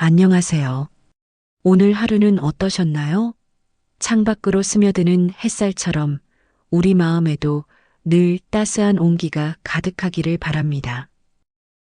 안녕하세요. 오늘 하루는 어떠셨나요? 창밖으로 스며드는 햇살처럼 우리 마음에도 늘 따스한 온기가 가득하기를 바랍니다.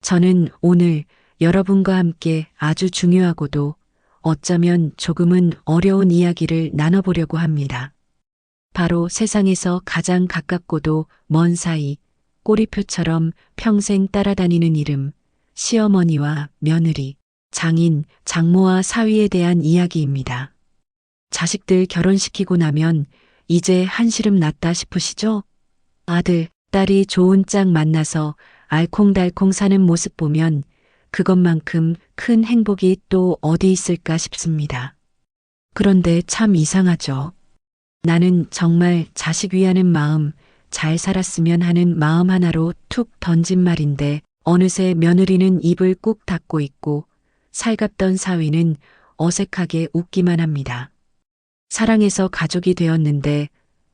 저는 오늘 여러분과 함께 아주 중요하고도 어쩌면 조금은 어려운 이야기를 나눠보려고 합니다. 바로 세상에서 가장 가깝고도 먼 사이, 꼬리표처럼 평생 따라다니는 이름, 시어머니와 며느리, 장인, 장모와 사위에 대한 이야기입니다. 자식들 결혼시키고 나면 이제 한시름 났다 싶으시죠? 아들, 딸이 좋은 짝 만나서 알콩달콩 사는 모습 보면 그것만큼 큰 행복이 또 어디 있을까 싶습니다. 그런데 참 이상하죠. 나는 정말 자식 위하는 마음, 잘 살았으면 하는 마음 하나로 툭 던진 말인데 어느새 며느리는 입을 꾹 닫고 있고 살갑던 사위는 어색하게 웃기만 합니다. 사랑해서 가족이 되었는데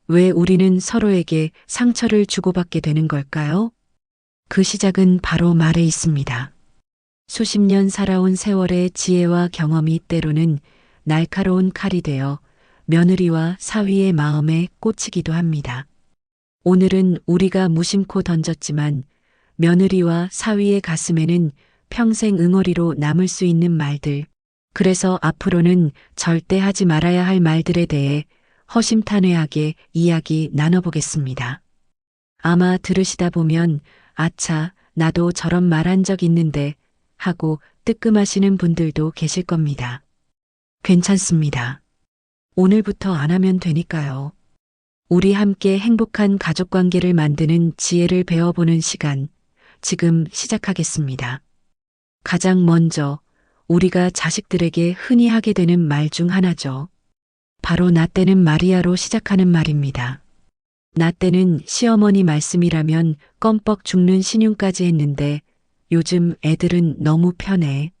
왜 우리는 서로에게 상처를 주고받게 되는 걸까요? 그 시작은 바로 말에 있습니다. 수십 년 살아온 세월의 지혜와 경험이 때로는 날카로운 칼이 되어 며느리와 사위의 마음에 꽂히기도 합니다. 오늘은 우리가 무심코 던졌지만 며느리와 사위의 가슴에는 평생 응어리로 남을 수 있는 말들, 그래서 앞으로는 절대 하지 말아야 할 말들에 대해 허심탄회하게 이야기 나눠보겠습니다. 아마 들으시다 보면 아차, 나도 저런 말 한 적 있는데 하고 뜨끔하시는 분들도 계실 겁니다. 괜찮습니다. 오늘부터 안 하면 되니까요. 우리 함께 행복한 가족관계를 만드는 지혜를 배워보는 시간, 지금 시작하겠습니다. 가장 먼저 우리가 자식들에게 흔히 하게 되는 말 중 하나죠. 바로 나 때는 마리아로 시작하는 말입니다. 나 때는 시어머니 말씀이라면 껌뻑 죽는 신용까지 했는데 요즘 애들은 너무 편해.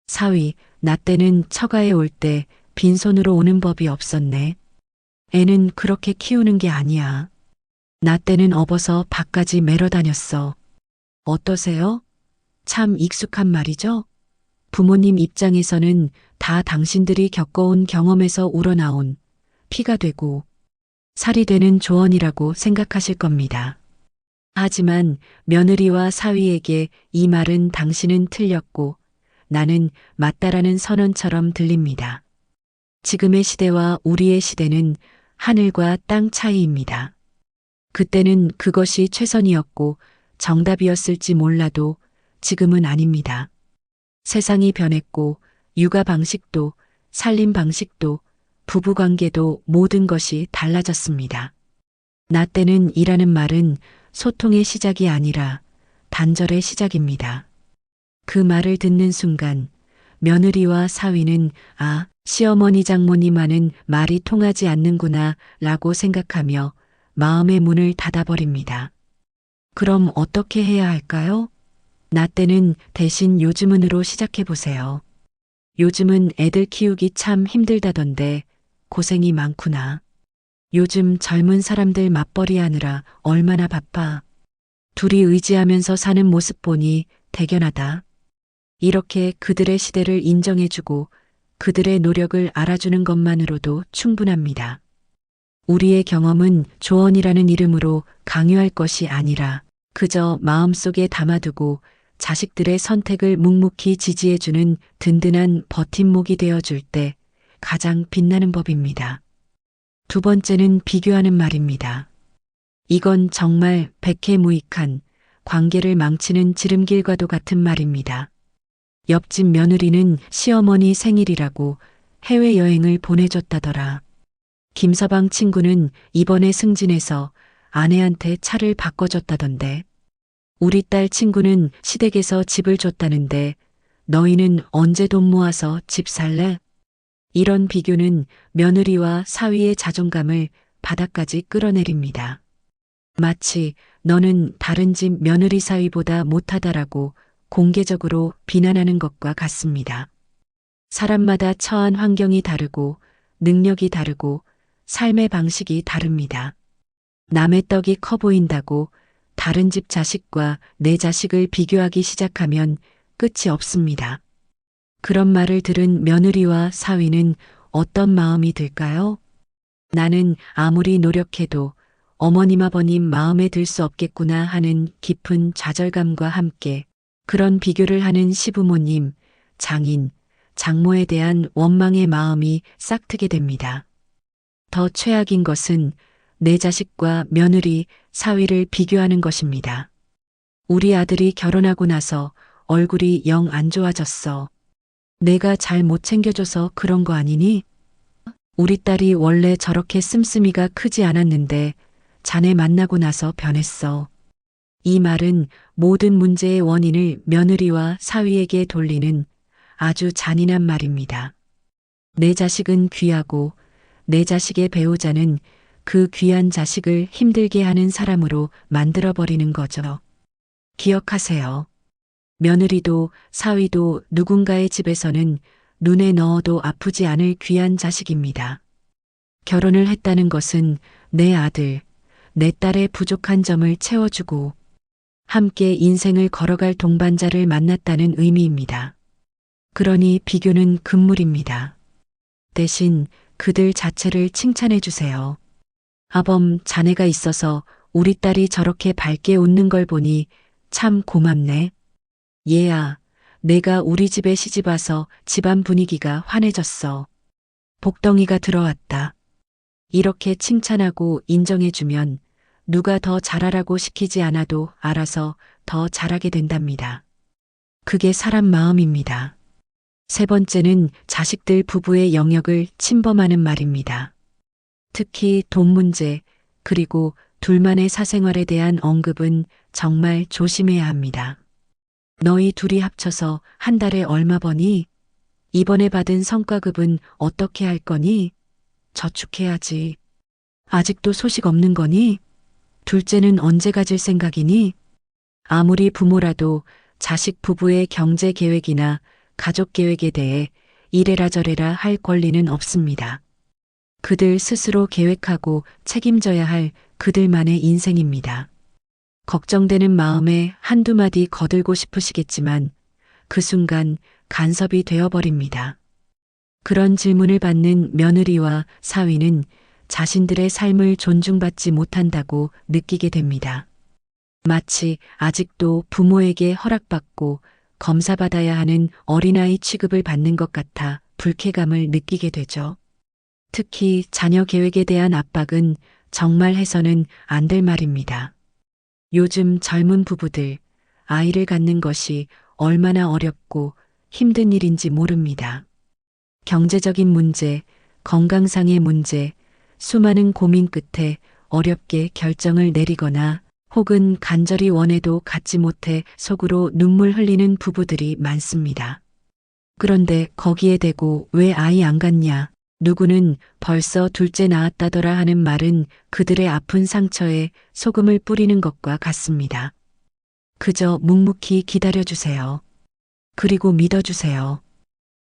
사위, 나 때는 처가에 올 때 빈손으로 오는 법이 없었네. 애는 그렇게 키우는 게 아니야. 나 때는 업어서 밥까지 매러 다녔어. 어떠세요? 참 익숙한 말이죠? 부모님 입장에서는 다 당신들이 겪어온 경험에서 우러나온 피가 되고 살이 되는 조언이라고 생각하실 겁니다. 하지만 며느리와 사위에게 이 말은 당신은 틀렸고 나는 맞다라는 선언처럼 들립니다. 지금의 시대와 우리의 시대는 하늘과 땅 차이입니다. 그때는 그것이 최선이었고 정답이었을지 몰라도 지금은 아닙니다. 세상이 변했고 육아 방식도 살림 방식도 부부관계도 모든 것이 달라졌습니다. 나 때는 이라는 말은 소통의 시작이 아니라 단절의 시작입니다. 그 말을 듣는 순간 며느리와 사위는 아, 시어머니 장모님과는 말이 통하지 않는구나 라고 생각하며 마음의 문을 닫아버립니다. 그럼 어떻게 해야 할까요? 나 때는 대신 요즘은으로 시작해보세요. 요즘은 애들 키우기 참 힘들다던데 고생이 많구나. 요즘 젊은 사람들 맞벌이 하느라 얼마나 바빠. 둘이 의지하면서 사는 모습 보니 대견하다. 이렇게 그들의 시대를 인정해주고 그들의 노력을 알아주는 것만으로도 충분합니다. 우리의 경험은 조언이라는 이름으로 강요할 것이 아니라 그저 마음속에 담아두고 자식들의 선택을 묵묵히 지지해주는 든든한 버팀목이 되어줄 때 가장 빛나는 법입니다. 두 번째는 비교하는 말입니다. 이건 정말 백해무익한 관계를 망치는 지름길과도 같은 말입니다. 옆집 며느리는 시어머니 생일이라고 해외여행을 보내줬다더라. 김서방 친구는 이번에 승진해서 아내한테 차를 바꿔줬다던데. 우리 딸 친구는 시댁에서 집을 줬다는데 너희는 언제 돈 모아서 집 살래? 이런 비교는 며느리와 사위의 자존감을 바닥까지 끌어내립니다. 마치 너는 다른 집 며느리 사위보다 못하다라고 공개적으로 비난하는 것과 같습니다. 사람마다 처한 환경이 다르고 능력이 다르고 삶의 방식이 다릅니다. 남의 떡이 커 보인다고 다른 집 자식과 내 자식을 비교하기 시작하면 끝이 없습니다. 그런 말을 들은 며느리와 사위는 어떤 마음이 들까요? 나는 아무리 노력해도 어머님 아버님 마음에 들 수 없겠구나 하는 깊은 좌절감과 함께 그런 비교를 하는 시부모님, 장인, 장모에 대한 원망의 마음이 싹트게 됩니다. 더 최악인 것은 내 자식과 며느리, 사위를 비교하는 것입니다. 우리 아들이 결혼하고 나서 얼굴이 영 안 좋아졌어. 내가 잘 못 챙겨줘서 그런 거 아니니? 우리 딸이 원래 저렇게 씀씀이가 크지 않았는데 자네 만나고 나서 변했어. 이 말은 모든 문제의 원인을 며느리와 사위에게 돌리는 아주 잔인한 말입니다. 내 자식은 귀하고 내 자식의 배우자는 그 귀한 자식을 힘들게 하는 사람으로 만들어버리는 거죠. 기억하세요. 며느리도 사위도 누군가의 집에서는 눈에 넣어도 아프지 않을 귀한 자식입니다. 결혼을 했다는 것은 내 아들, 내 딸의 부족한 점을 채워주고 함께 인생을 걸어갈 동반자를 만났다는 의미입니다. 그러니 비교는 금물입니다. 대신 그들 자체를 칭찬해 주세요. 아범, 자네가 있어서 우리 딸이 저렇게 밝게 웃는 걸 보니 참 고맙네. 얘야, 내가 우리 집에 시집 와서 집안 분위기가 환해졌어. 복덩이가 들어왔다. 이렇게 칭찬하고 인정해주면 누가 더 잘하라고 시키지 않아도 알아서 더 잘하게 된답니다. 그게 사람 마음입니다. 세 번째는 자식들 부부의 영역을 침범하는 말입니다. 특히 돈 문제, 그리고 둘만의 사생활에 대한 언급은 정말 조심해야 합니다. 너희 둘이 합쳐서 한 달에 얼마 버니? 이번에 받은 성과급은 어떻게 할 거니? 저축해야지. 아직도 소식 없는 거니? 둘째는 언제 가질 생각이니? 아무리 부모라도 자식 부부의 경제 계획이나 가족 계획에 대해 이래라 저래라 할 권리는 없습니다. 그들 스스로 계획하고 책임져야 할 그들만의 인생입니다. 걱정되는 마음에 한두 마디 거들고 싶으시겠지만 그 순간 간섭이 되어버립니다. 그런 질문을 받는 며느리와 사위는 자신들의 삶을 존중받지 못한다고 느끼게 됩니다. 마치 아직도 부모에게 허락받고 검사받아야 하는 어린아이 취급을 받는 것 같아 불쾌감을 느끼게 되죠. 특히 자녀 계획에 대한 압박은 정말 해서는 안 될 말입니다. 요즘 젊은 부부들, 아이를 갖는 것이 얼마나 어렵고 힘든 일인지 모릅니다. 경제적인 문제, 건강상의 문제, 수많은 고민 끝에 어렵게 결정을 내리거나 혹은 간절히 원해도 갖지 못해 속으로 눈물 흘리는 부부들이 많습니다. 그런데 거기에 대고 왜 아이 안 갖냐? 누구는 벌써 둘째 낳았다더라 하는 말은 그들의 아픈 상처에 소금을 뿌리는 것과 같습니다. 그저 묵묵히 기다려주세요. 그리고 믿어주세요.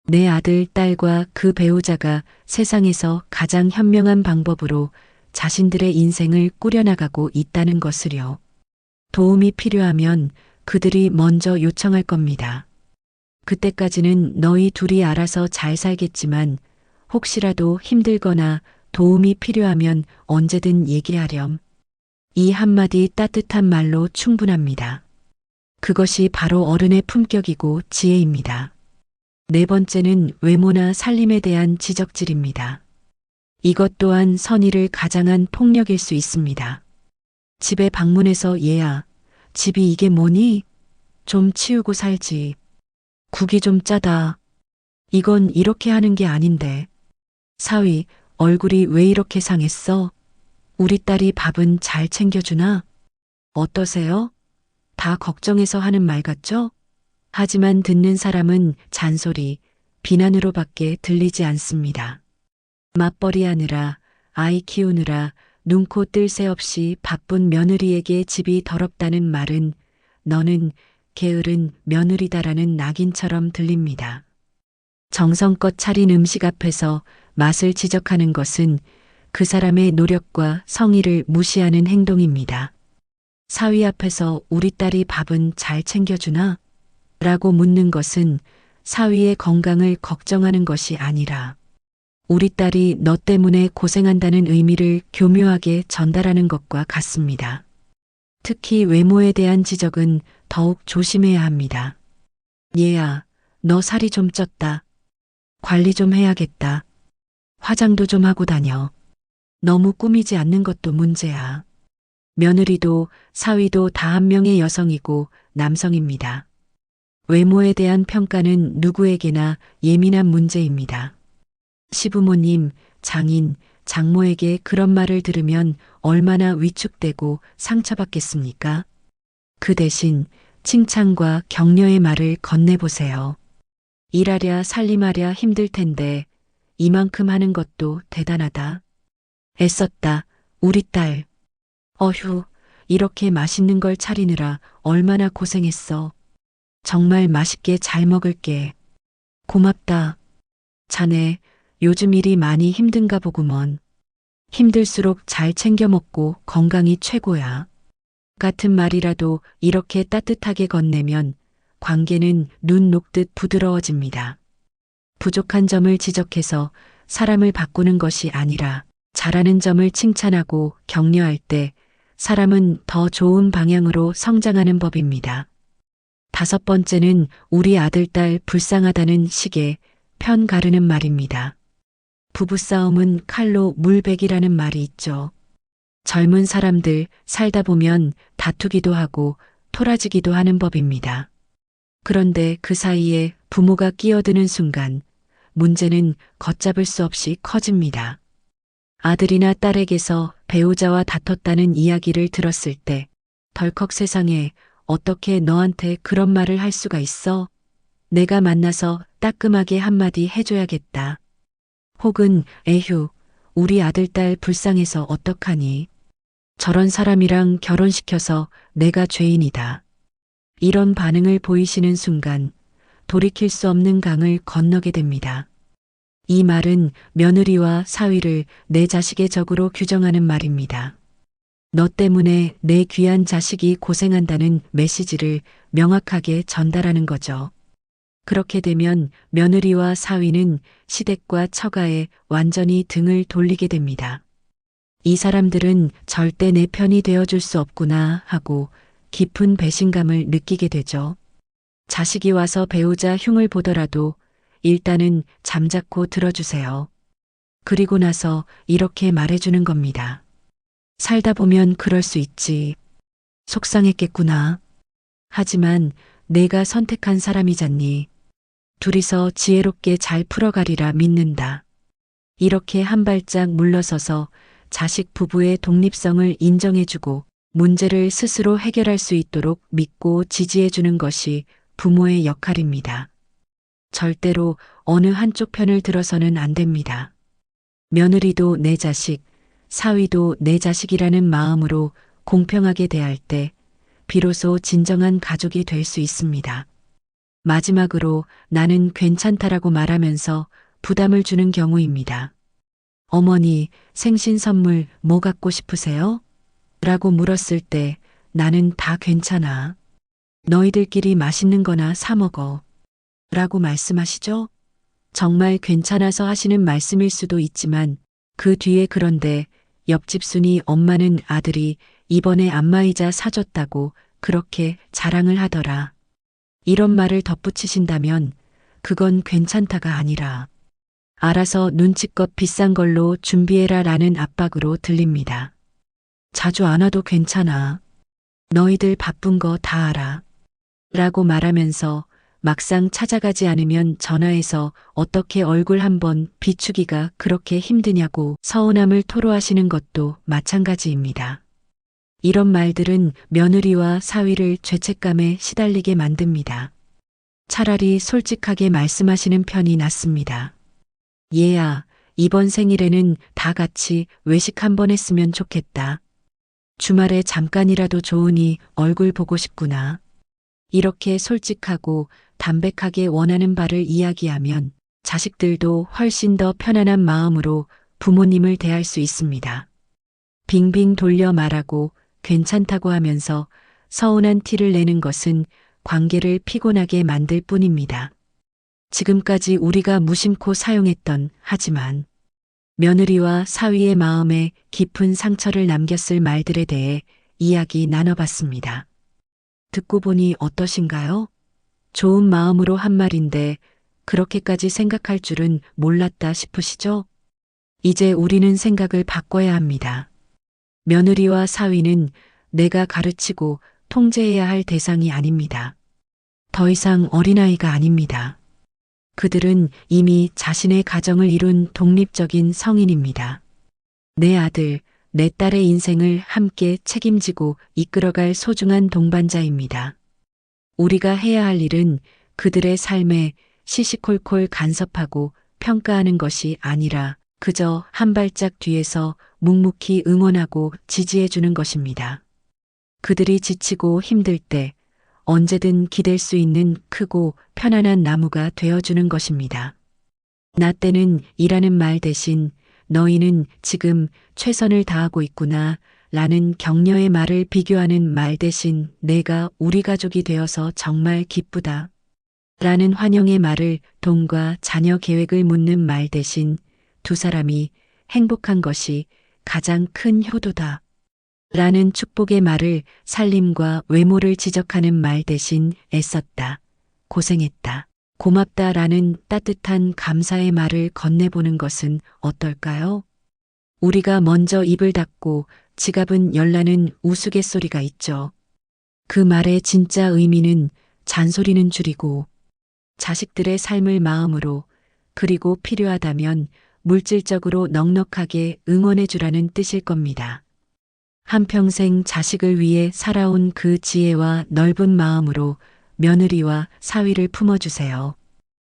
내 아들, 딸과 그 배우자가 세상에서 가장 현명한 방법으로 자신들의 인생을 꾸려나가고 있다는 것을요. 도움이 필요하면 그들이 먼저 요청할 겁니다. 그때까지는 너희 둘이 알아서 잘 살겠지만 혹시라도 힘들거나 도움이 필요하면 언제든 얘기하렴. 이 한마디 따뜻한 말로 충분합니다. 그것이 바로 어른의 품격이고 지혜입니다. 네 번째는 외모나 살림에 대한 지적질입니다. 이것 또한 선의를 가장한 폭력일 수 있습니다. 집에 방문해서 얘야, 집이 이게 뭐니? 좀 치우고 살지. 국이 좀 짜다. 이건 이렇게 하는 게 아닌데. 사위, 얼굴이 왜 이렇게 상했어? 우리 딸이 밥은 잘 챙겨주나? 어떠세요? 다 걱정해서 하는 말 같죠? 하지만 듣는 사람은 잔소리, 비난으로밖에 들리지 않습니다. 맞벌이 하느라, 아이 키우느라 눈코 뜰 새 없이 바쁜 며느리에게 집이 더럽다는 말은 너는 게으른 며느리다라는 낙인처럼 들립니다. 정성껏 차린 음식 앞에서 맛을 지적하는 것은 그 사람의 노력과 성의를 무시하는 행동입니다. 사위 앞에서 우리 딸이 밥은 잘 챙겨주나? 라고 묻는 것은 사위의 건강을 걱정하는 것이 아니라 우리 딸이 너 때문에 고생한다는 의미를 교묘하게 전달하는 것과 같습니다. 특히 외모에 대한 지적은 더욱 조심해야 합니다. 얘야, 너 살이 좀 쪘다. 관리 좀 해야겠다. 화장도 좀 하고 다녀. 너무 꾸미지 않는 것도 문제야. 며느리도 사위도 다 한 명의 여성이고 남성입니다. 외모에 대한 평가는 누구에게나 예민한 문제입니다. 시부모님, 장인, 장모에게 그런 말을 들으면 얼마나 위축되고 상처받겠습니까? 그 대신 칭찬과 격려의 말을 건네보세요. 일하랴 살림하랴 힘들 텐데 이만큼 하는 것도 대단하다. 애썼다, 우리 딸. 어휴, 이렇게 맛있는 걸 차리느라 얼마나 고생했어. 정말 맛있게 잘 먹을게. 고맙다. 자네, 요즘 일이 많이 힘든가 보구먼. 힘들수록 잘 챙겨 먹고 건강이 최고야. 같은 말이라도 이렇게 따뜻하게 건네면 관계는 눈 녹듯 부드러워집니다. 부족한 점을 지적해서 사람을 바꾸는 것이 아니라 잘하는 점을 칭찬하고 격려할 때 사람은 더 좋은 방향으로 성장하는 법입니다. 5번째는 우리 아들, 딸 불쌍하다는 식의 편 가르는 말입니다. 부부싸움은 칼로 물베기라는 말이 있죠. 젊은 사람들 살다 보면 다투기도 하고 토라지기도 하는 법입니다. 그런데 그 사이에 부모가 끼어드는 순간 문제는 걷잡을 수 없이 커집니다. 아들이나 딸에게서 배우자와 다퉜다는 이야기를 들었을 때 덜컥 세상에 어떻게 너한테 그런 말을 할 수가 있어? 내가 만나서 따끔하게 한마디 해줘야겠다. 혹은 에휴, 우리 아들, 딸 불쌍해서 어떡하니? 저런 사람이랑 결혼시켜서 내가 죄인이다. 이런 반응을 보이시는 순간 돌이킬 수 없는 강을 건너게 됩니다. 이 말은 며느리와 사위를 내 자식의 적으로 규정하는 말입니다. 너 때문에 내 귀한 자식이 고생한다는 메시지를 명확하게 전달하는 거죠. 그렇게 되면 며느리와 사위는 시댁과 처가에 완전히 등을 돌리게 됩니다. 이 사람들은 절대 내 편이 되어줄 수 없구나 하고 깊은 배신감을 느끼게 되죠. 자식이 와서 배우자 흉을 보더라도 일단은 잠자코 들어주세요. 그리고 나서 이렇게 말해주는 겁니다. 살다 보면 그럴 수 있지. 속상했겠구나. 하지만 내가 선택한 사람이잖니. 둘이서 지혜롭게 잘 풀어가리라 믿는다. 이렇게 한 발짝 물러서서 자식 부부의 독립성을 인정해주고 문제를 스스로 해결할 수 있도록 믿고 지지해주는 것이 부모의 역할입니다. 절대로 어느 한쪽 편을 들어서는 안 됩니다. 며느리도 내 자식, 사위도 내 자식이라는 마음으로 공평하게 대할 때 비로소 진정한 가족이 될 수 있습니다. 마지막으로 나는 괜찮다라고 말하면서 부담을 주는 경우입니다. 어머니, 생신 선물 뭐 갖고 싶으세요? 라고 물었을 때 나는 다 괜찮아. 너희들끼리 맛있는 거나 사 먹어. 라고 말씀하시죠? 정말 괜찮아서 하시는 말씀일 수도 있지만 그 뒤에 그런데 옆집 순이 엄마는 아들이 이번에 안마의자 사줬다고 그렇게 자랑을 하더라. 이런 말을 덧붙이신다면 그건 괜찮다가 아니라 알아서 눈치껏 비싼 걸로 준비해라 라는 압박으로 들립니다. 자주 안 와도 괜찮아. 너희들 바쁜 거 다 알아. 라고 말하면서 막상 찾아가지 않으면 전화해서 어떻게 얼굴 한번 비추기가 그렇게 힘드냐고 서운함을 토로하시는 것도 마찬가지입니다. 이런 말들은 며느리와 사위를 죄책감에 시달리게 만듭니다. 차라리 솔직하게 말씀하시는 편이 낫습니다. 얘야, 이번 생일에는 다 같이 외식 한번 했으면 좋겠다. 주말에 잠깐이라도 좋으니 얼굴 보고 싶구나. 이렇게 솔직하고 담백하게 원하는 바를 이야기하면 자식들도 훨씬 더 편안한 마음으로 부모님을 대할 수 있습니다. 빙빙 돌려 말하고 괜찮다고 하면서 서운한 티를 내는 것은 관계를 피곤하게 만들 뿐입니다. 지금까지 우리가 무심코 사용했던 하지만 며느리와 사위의 마음에 깊은 상처를 남겼을 말들에 대해 이야기 나눠봤습니다. 듣고 보니 어떠신가요? 좋은 마음으로 한 말인데 그렇게까지 생각할 줄은 몰랐다 싶으시죠? 이제 우리는 생각을 바꿔야 합니다. 며느리와 사위는 내가 가르치고 통제해야 할 대상이 아닙니다. 더 이상 어린아이가 아닙니다. 그들은 이미 자신의 가정을 이룬 독립적인 성인입니다. 내 아들, 내 딸의 인생을 함께 책임지고 이끌어갈 소중한 동반자입니다. 우리가 해야 할 일은 그들의 삶에 시시콜콜 간섭하고 평가하는 것이 아니라 그저 한 발짝 뒤에서 묵묵히 응원하고 지지해주는 것입니다. 그들이 지치고 힘들 때 언제든 기댈 수 있는 크고 편안한 나무가 되어주는 것입니다. 나 때는 이라는 말 대신 너희는 지금 최선을 다하고 있구나 라는 격려의 말을 비교하는 말 대신 내가 우리 가족이 되어서 정말 기쁘다 라는 환영의 말을 돈과 자녀 계획을 묻는 말 대신 두 사람이 행복한 것이 가장 큰 효도다 라는 축복의 말을 살림과 외모를 지적하는 말 대신 애썼다, 고생했다, 고맙다 라는 따뜻한 감사의 말을 건네보는 것은 어떨까요? 우리가 먼저 입을 닫고 지갑은 열라는 우스갯소리가 있죠. 그 말의 진짜 의미는 잔소리는 줄이고 자식들의 삶을 마음으로 그리고 필요하다면 물질적으로 넉넉하게 응원해 주라는 뜻일 겁니다. 한평생 자식을 위해 살아온 그 지혜와 넓은 마음으로 며느리와 사위를 품어주세요.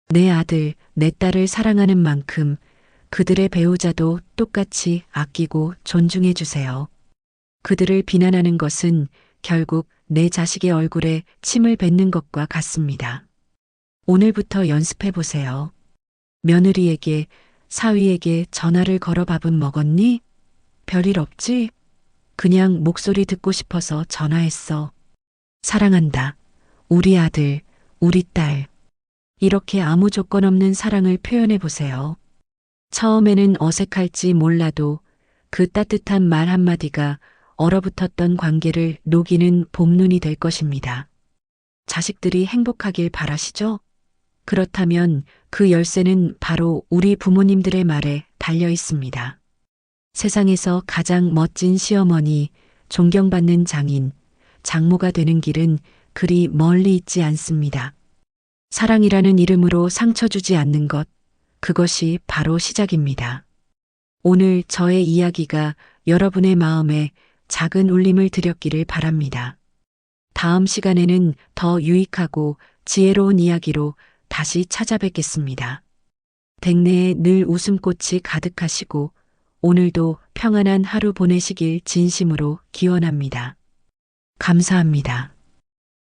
내 아들, 내 딸을 사랑하는 만큼 그들의 배우자도 똑같이 아끼고 존중해 주세요. 그들을 비난하는 것은 결국 내 자식의 얼굴에 침을 뱉는 것과 같습니다. 오늘부터 연습해 보세요. 며느리에게, 사위에게 전화를 걸어 밥은 먹었니? 별일 없지? 그냥 목소리 듣고 싶어서 전화했어. 사랑한다. 우리 아들, 우리 딸. 이렇게 아무 조건 없는 사랑을 표현해 보세요. 처음에는 어색할지 몰라도 그 따뜻한 말 한마디가 얼어붙었던 관계를 녹이는 봄눈이 될 것입니다. 자식들이 행복하길 바라시죠? 그렇다면 그 열쇠는 바로 우리 부모님들의 말에 달려 있습니다. 세상에서 가장 멋진 시어머니, 존경받는 장인, 장모가 되는 길은 그리 멀리 있지 않습니다. 사랑이라는 이름으로 상처 주지 않는 것, 그것이 바로 시작입니다. 오늘 저의 이야기가 여러분의 마음에 작은 울림을 드렸기를 바랍니다. 다음 시간에는 더 유익하고 지혜로운 이야기로 다시 찾아뵙겠습니다. 댁내에 늘 웃음꽃이 가득하시고 오늘도 평안한 하루 보내시길 진심으로 기원합니다. 감사합니다.